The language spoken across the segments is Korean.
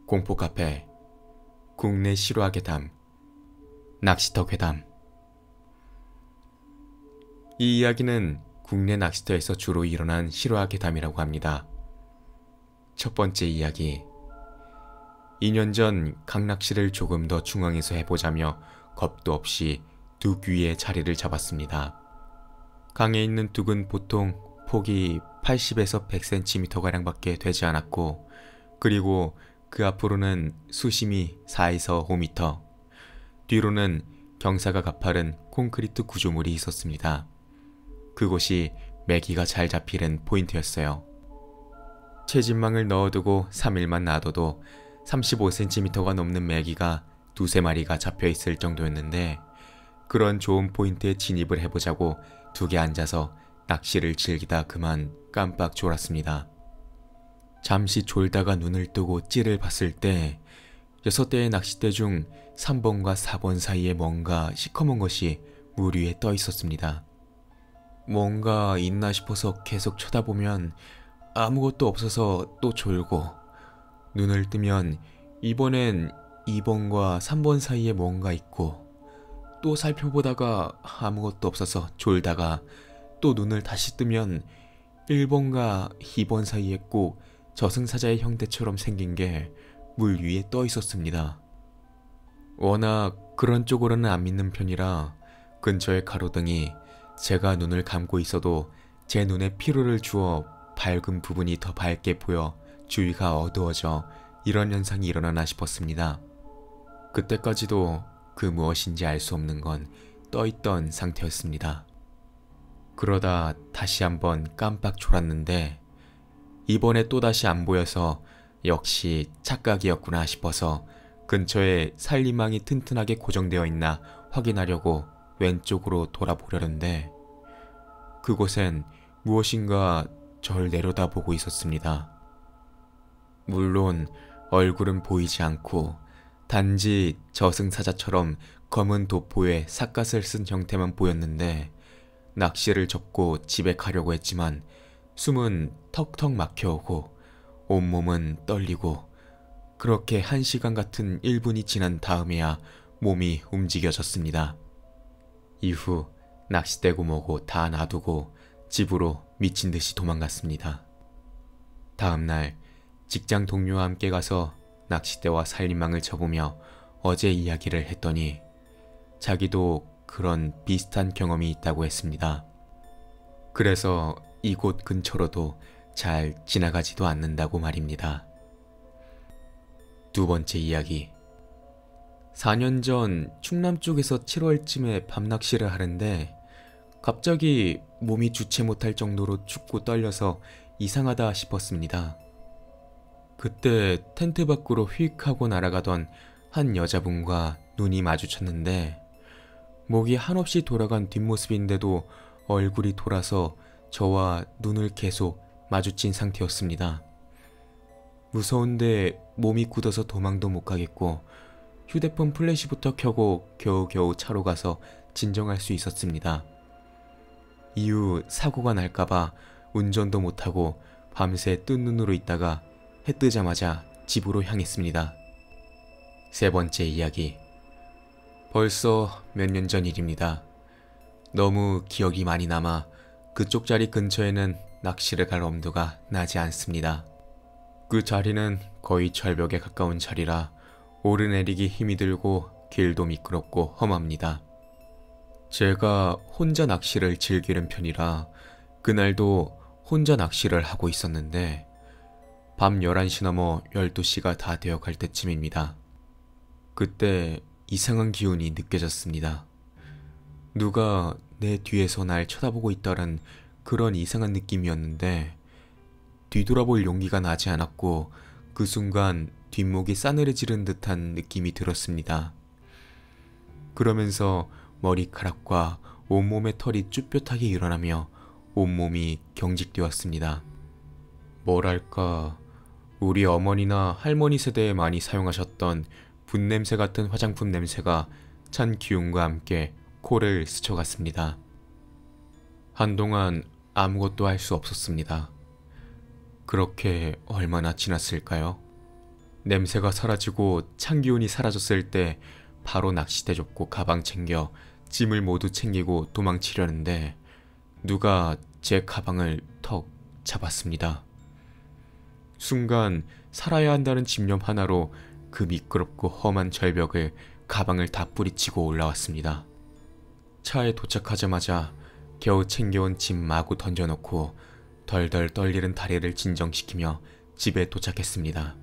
공포카페 국내 실화 괴담 낚시터 괴담. 이 이야기는 국내 낚시터에서 주로 일어난 실화 괴담이라고 합니다. 첫 번째 이야기. 2년 전 강낚시를 조금 더 중앙에서 해보자며 겁도 없이 둑 위에 자리를 잡았습니다. 강에 있는 둑은 보통 폭이 80에서 100cm가량밖에 되지 않았고, 그리고 그 앞으로는 수심이 4에서 5m, 뒤로는 경사가 가파른 콘크리트 구조물이 있었습니다. 그곳이 메기가 잘 잡히는 포인트였어요. 채집망을 넣어두고 3일만 놔둬도 35cm가 넘는 메기가 두세 마리가 잡혀있을 정도였는데, 그런 좋은 포인트에 진입을 해보자고 둑에 앉아서 낚시를 즐기다 그만 깜빡 졸았습니다. 잠시 졸다가 눈을 뜨고 찌를 봤을 때 6대의 낚싯대 중 3번과 4번 사이에 뭔가 시커먼 것이 물 위에 떠 있었습니다. 뭔가 있나 싶어서 계속 쳐다보면 아무것도 없어서 또 졸고, 눈을 뜨면 이번엔 2번과 3번 사이에 뭔가 있고, 또 살펴보다가 아무것도 없어서 졸다가 또 눈을 다시 뜨면 1번과 2번 사이에 꼭 저승사자의 형태처럼 생긴 게 물 위에 떠 있었습니다. 워낙 그런 쪽으로는 안 믿는 편이라 근처의 가로등이 제가 눈을 감고 있어도 제 눈에 피로를 주어 밝은 부분이 더 밝게 보여 주위가 어두워져 이런 현상이 일어나나 싶었습니다. 그때까지도 그 무엇인지 알 수 없는 건 떠있던 상태였습니다. 그러다 다시 한번 깜빡 졸았는데 이번에 또다시 안 보여서 역시 착각이었구나 싶어서 근처에 살림망이 튼튼하게 고정되어 있나 확인하려고 왼쪽으로 돌아보려는데 그곳엔 무엇인가 절 내려다보고 있었습니다. 물론 얼굴은 보이지 않고 단지 저승사자처럼 검은 도포에 삿갓을 쓴 형태만 보였는데, 낚시를 접고 집에 가려고 했지만 숨은 턱턱 막혀오고 온몸은 떨리고, 그렇게 1시간 같은 1분이 지난 다음에야 몸이 움직여졌습니다. 이후 낚싯대고 뭐고 다 놔두고 집으로 미친 듯이 도망갔습니다. 다음날 직장 동료와 함께 가서 낚싯대와 살림망을 쳐보며 어제 이야기를 했더니 자기도 그런 비슷한 경험이 있다고 했습니다. 그래서 이곳 근처로도 잘 지나가지도 않는다고 말입니다. 두 번째 이야기. 4년 전 충남 쪽에서 7월쯤에 밤낚시를 하는데 갑자기 몸이 주체 못할 정도로 춥고 떨려서 이상하다 싶었습니다. 그때 텐트 밖으로 휙 하고 날아가던 한 여자분과 눈이 마주쳤는데, 목이 한없이 돌아간 뒷모습인데도 얼굴이 돌아서 저와 눈을 계속 마주친 상태였습니다. 무서운데 몸이 굳어서 도망도 못 가겠고 휴대폰 플래시부터 켜고 겨우겨우 차로 가서 진정할 수 있었습니다. 이후 사고가 날까봐 운전도 못하고 밤새 뜬 눈으로 있다가 해 뜨자마자 집으로 향했습니다. 세 번째 이야기. 벌써 몇 년 전 일입니다. 너무 기억이 많이 남아 그쪽 자리 근처에는 낚시를 갈 엄두가 나지 않습니다. 그 자리는 거의 절벽에 가까운 자리라 오르내리기 힘이 들고 길도 미끄럽고 험합니다. 제가 혼자 낚시를 즐기는 편이라 그날도 혼자 낚시를 하고 있었는데 밤 11시 넘어 12시가 다 되어갈 때쯤입니다. 그때 이상한 기운이 느껴졌습니다. 누가 내 뒤에서 날 쳐다보고 있다는 그런 이상한 느낌이었는데 뒤돌아볼 용기가 나지 않았고 그 순간 뒷목이 싸늘해지는 듯한 느낌이 들었습니다. 그러면서 머리카락과 온몸의 털이 쭈뼛하게 일어나며 온몸이 경직되었습니다. 뭐랄까, 우리 어머니나 할머니 세대에 많이 사용하셨던 분냄새 같은 화장품 냄새가 찬 기운과 함께 코를 스쳐갔습니다. 한동안 아무것도 할 수 없었습니다. 그렇게 얼마나 지났을까요? 냄새가 사라지고 찬 기운이 사라졌을 때 바로 낚싯대 접고 가방 챙겨 짐을 모두 챙기고 도망치려는데 누가 제 가방을 턱 잡았습니다. 순간 살아야 한다는 집념 하나로 그 미끄럽고 험한 절벽을 가방을 다 뿌리치고 올라왔습니다. 차에 도착하자마자 겨우 챙겨온 짐 마구 던져놓고 덜덜 떨리는 다리를 진정시키며 집에 도착했습니다.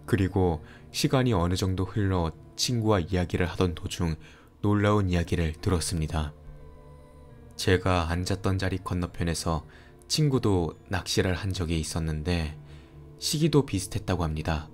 그리고 시간이 어느 정도 흘러 친구와 이야기를 하던 도중 놀라운 이야기를 들었습니다. 제가 앉았던 자리 건너편에서 친구도 낚시를 한 적이 있었는데 시기도 비슷했다고 합니다.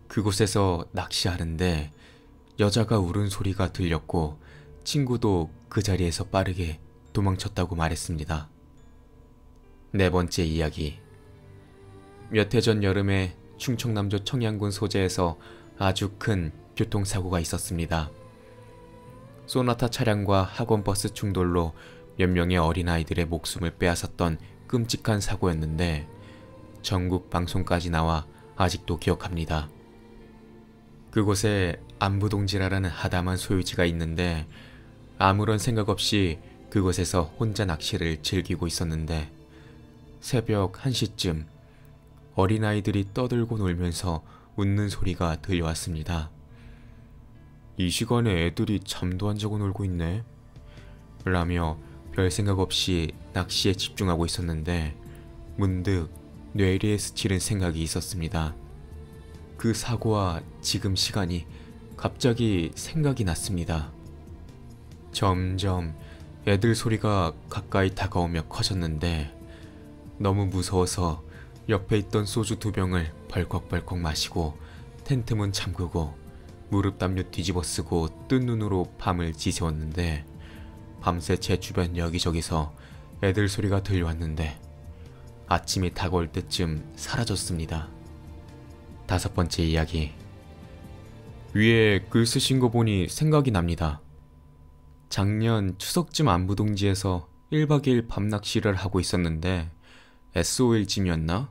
그곳에서 낚시하는데 여자가 울은 소리가 들렸고 친구도 그 자리에서 빠르게 도망쳤다고 말했습니다. 네 번째 이야기. 몇 해 전 여름에 충청남도 청양군 소재에서 아주 큰 교통사고가 있었습니다. 소나타 차량과 학원버스 충돌로 몇 명의 어린아이들의 목숨을 빼앗았던 끔찍한 사고였는데 전국 방송까지 나와 아직도 기억합니다. 그곳에 안부동지라라는 하다만 소유지가 있는데 아무런 생각 없이 그곳에서 혼자 낚시를 즐기고 있었는데 새벽 1시쯤 어린아이들이 떠들고 놀면서 웃는 소리가 들려왔습니다. 이 시간에 애들이 잠도 안 자고 놀고 있네 라며 별 생각 없이 낚시에 집중하고 있었는데 문득 뇌리에 스치는 생각이 있었습니다. 그 사고와 지금 시간이 갑자기 생각이 났습니다. 점점 애들 소리가 가까이 다가오며 커졌는데 너무 무서워서 옆에 있던 소주 2병을 벌컥벌컥 마시고 텐트 문 잠그고 무릎 담요 뒤집어 쓰고 뜬 눈으로 밤을 지새웠는데 밤새 제 주변 여기저기서 애들 소리가 들려왔는데 아침이 다가올 때쯤 사라졌습니다. 5번째 이야기. 위에 글 쓰신 거 보니 생각이 납니다. 작년 추석쯤 안부동지에서 1박 2일 밤낚시를 하고 있었는데 SO일쯤이었나?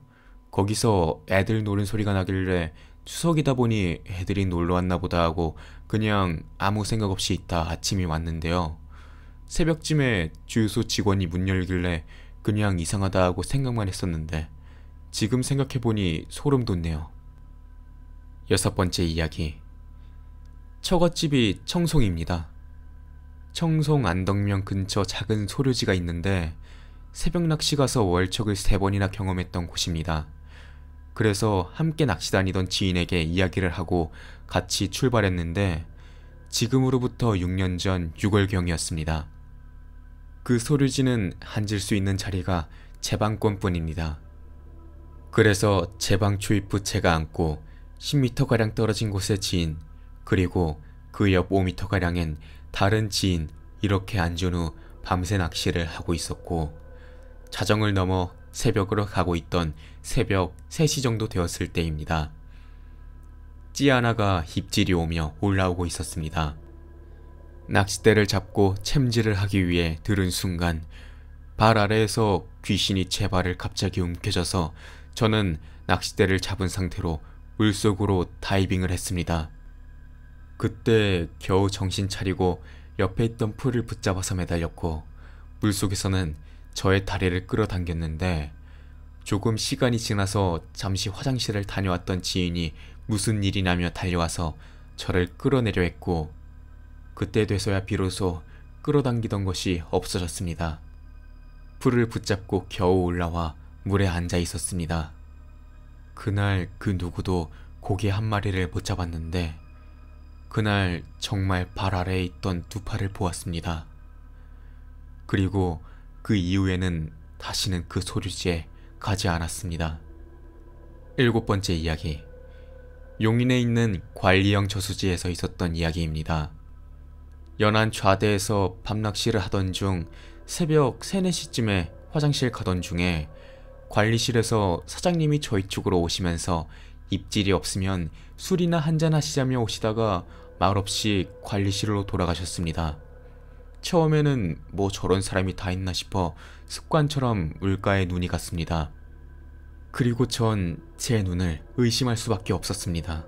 거기서 애들 노는 소리가 나길래 추석이다 보니 애들이 놀러왔나 보다 하고 그냥 아무 생각 없이 있다 아침이 왔는데요. 새벽쯤에 주유소 직원이 문 열길래 그냥 이상하다 하고 생각만 했었는데 지금 생각해보니 소름 돋네요. 6번째 이야기. 처갓집이 청송입니다. 청송 안덕면 근처 작은 소류지가 있는데 새벽 낚시 가서 월척을 3번이나 경험했던 곳입니다. 그래서 함께 낚시 다니던 지인에게 이야기를 하고 같이 출발했는데 지금으로부터 6년 전 6월경이었습니다. 그 소류지는 앉을 수 있는 자리가 제 방권뿐입니다. 그래서 제 방 출입 후 제가 앉고 10m가량 떨어진 곳에 지인 그리고 그 옆 5m가량엔 다른 지인 이렇게 앉은 후 밤새 낚시를 하고 있었고 자정을 넘어 새벽으로 가고 있던 새벽 3시 정도 되었을 때입니다. 찌 하나가 입질이 오며 올라오고 있었습니다. 낚싯대를 잡고 챔질을 하기 위해 들은 순간 발 아래에서 귀신이 제 발을 갑자기 움켜져서 저는 낚싯대를 잡은 상태로 물속으로 다이빙을 했습니다. 그때 겨우 정신 차리고 옆에 있던 풀을 붙잡아서 매달렸고 물속에서는 저의 다리를 끌어당겼는데 조금 시간이 지나서 잠시 화장실을 다녀왔던 지인이 무슨 일이냐며 달려와서 저를 끌어내려 했고 그때 돼서야 비로소 끌어당기던 것이 없어졌습니다. 풀을 붙잡고 겨우 올라와 물에 앉아 있었습니다. 그날 그 누구도 고기 한 마리를 못 잡았는데 그날 정말 발 아래에 있던 2팔을 보았습니다. 그리고 그 이후에는 다시는 그 소류지에 가지 않았습니다. 7번째 이야기. 용인에 있는 관리형 저수지에서 있었던 이야기입니다. 연안 좌대에서 밤낚시를 하던 중 새벽 3, 4시쯤에 화장실 가던 중에 관리실에서 사장님이 저희 쪽으로 오시면서 입질이 없으면 술이나 한잔 하시자며 오시다가 말없이 관리실로 돌아가셨습니다. 처음에는 뭐 저런 사람이 다 있나 싶어 습관처럼 물가에 눈이 갔습니다. 그리고 전 제 눈을 의심할 수밖에 없었습니다.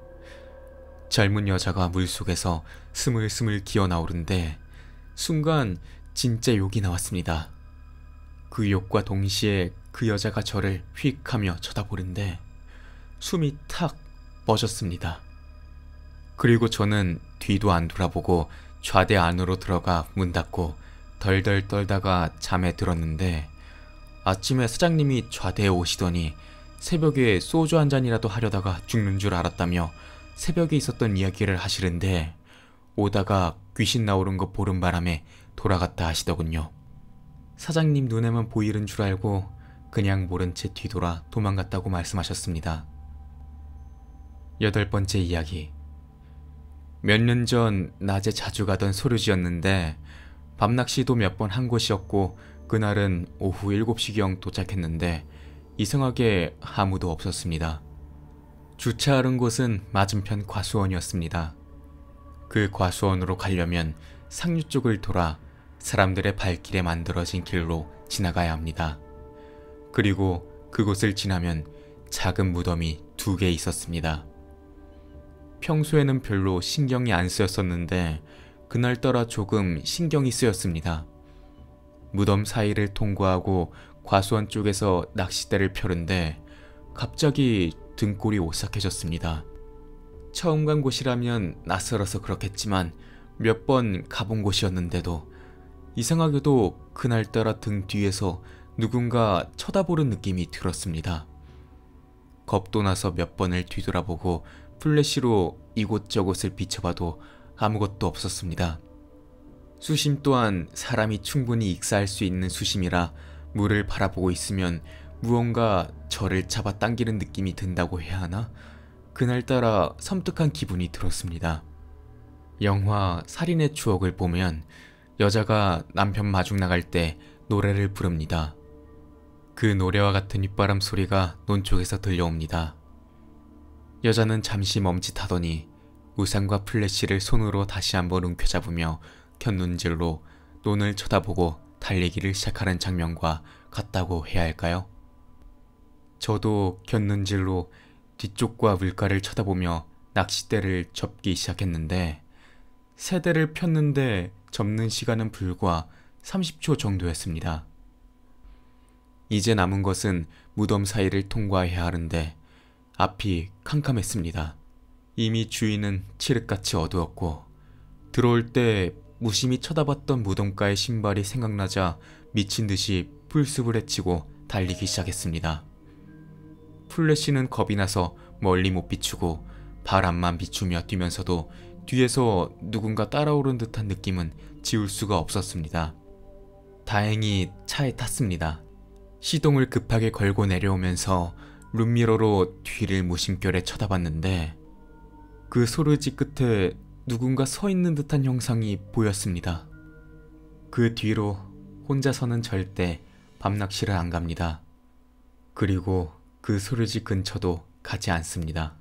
젊은 여자가 물속에서 스물스물 기어 나오는데 순간 진짜 욕이 나왔습니다. 그 욕과 동시에 그 여자가 저를 휙 하며 쳐다보는데 숨이 탁 멎었습니다. 그리고 저는 뒤도 안 돌아보고 좌대 안으로 들어가 문 닫고 덜덜 떨다가 잠에 들었는데 아침에 사장님이 좌대에 오시더니 새벽에 소주 한 잔이라도 하려다가 죽는 줄 알았다며 새벽에 있었던 이야기를 하시는데 오다가 귀신 나오는 거 보는 바람에 돌아갔다 하시더군요. 사장님 눈에만 보이는 줄 알고 그냥 모른 채 뒤돌아 도망갔다고 말씀하셨습니다. 8번째 이야기. 몇 년 전 낮에 자주 가던 소류지였는데 밤낚시도 몇 번 한 곳이었고 그날은 오후 7시경 도착했는데 이상하게 아무도 없었습니다. 주차하는 곳은 맞은편 과수원이었습니다. 그 과수원으로 가려면 상류 쪽을 돌아 사람들의 발길에 만들어진 길로 지나가야 합니다. 그리고 그곳을 지나면 작은 무덤이 2개 있었습니다. 평소에는 별로 신경이 안 쓰였었는데 그날따라 조금 신경이 쓰였습니다. 무덤 사이를 통과하고 과수원 쪽에서 낚싯대를 펴는데 갑자기 등골이 오싹해졌습니다. 처음 간 곳이라면 낯설어서 그렇겠지만 몇 번 가본 곳이었는데도 이상하게도 그날따라 등 뒤에서 누군가 쳐다보는 느낌이 들었습니다. 겁도 나서 몇 번을 뒤돌아보고 플래시로 이곳저곳을 비춰봐도 아무것도 없었습니다. 수심 또한 사람이 충분히 익사할 수 있는 수심이라 물을 바라보고 있으면 무언가 저를 잡아당기는 느낌이 든다고 해야 하나? 그날따라 섬뜩한 기분이 들었습니다. 영화 살인의 추억을 보면 여자가 남편 마중 나갈 때 노래를 부릅니다. 그 노래와 같은 윗바람 소리가 논쪽에서 들려옵니다. 여자는 잠시 멈칫하더니 우산과 플래시를 손으로 다시 한번 움켜잡으며 곁눈질로 논을 쳐다보고 달리기를 시작하는 장면과 같다고 해야 할까요? 저도 곁눈질로 뒤쪽과 물가를 쳐다보며 낚싯대를 접기 시작했는데 세 대를 폈는데 접는 시간은 불과 30초 정도였습니다. 이제 남은 것은 무덤 사이를 통과해야 하는데 앞이 캄캄했습니다. 이미 주위는 칠흑같이 어두웠고 들어올 때 무심히 쳐다봤던 무덤가의 신발이 생각나자 미친 듯이 풀숲을 헤치고 달리기 시작했습니다. 플래시는 겁이 나서 멀리 못 비추고 바람만 비추며 뛰면서도 뒤에서 누군가 따라오는 듯한 느낌은 지울 수가 없었습니다. 다행히 차에 탔습니다. 시동을 급하게 걸고 내려오면서 룸미러로 뒤를 무심결에 쳐다봤는데 그 소르지 끝에 누군가 서 있는 듯한 형상이 보였습니다. 그 뒤로 혼자서는 절대 밤낚시를 안 갑니다. 그리고 그 소르지 근처도 가지 않습니다.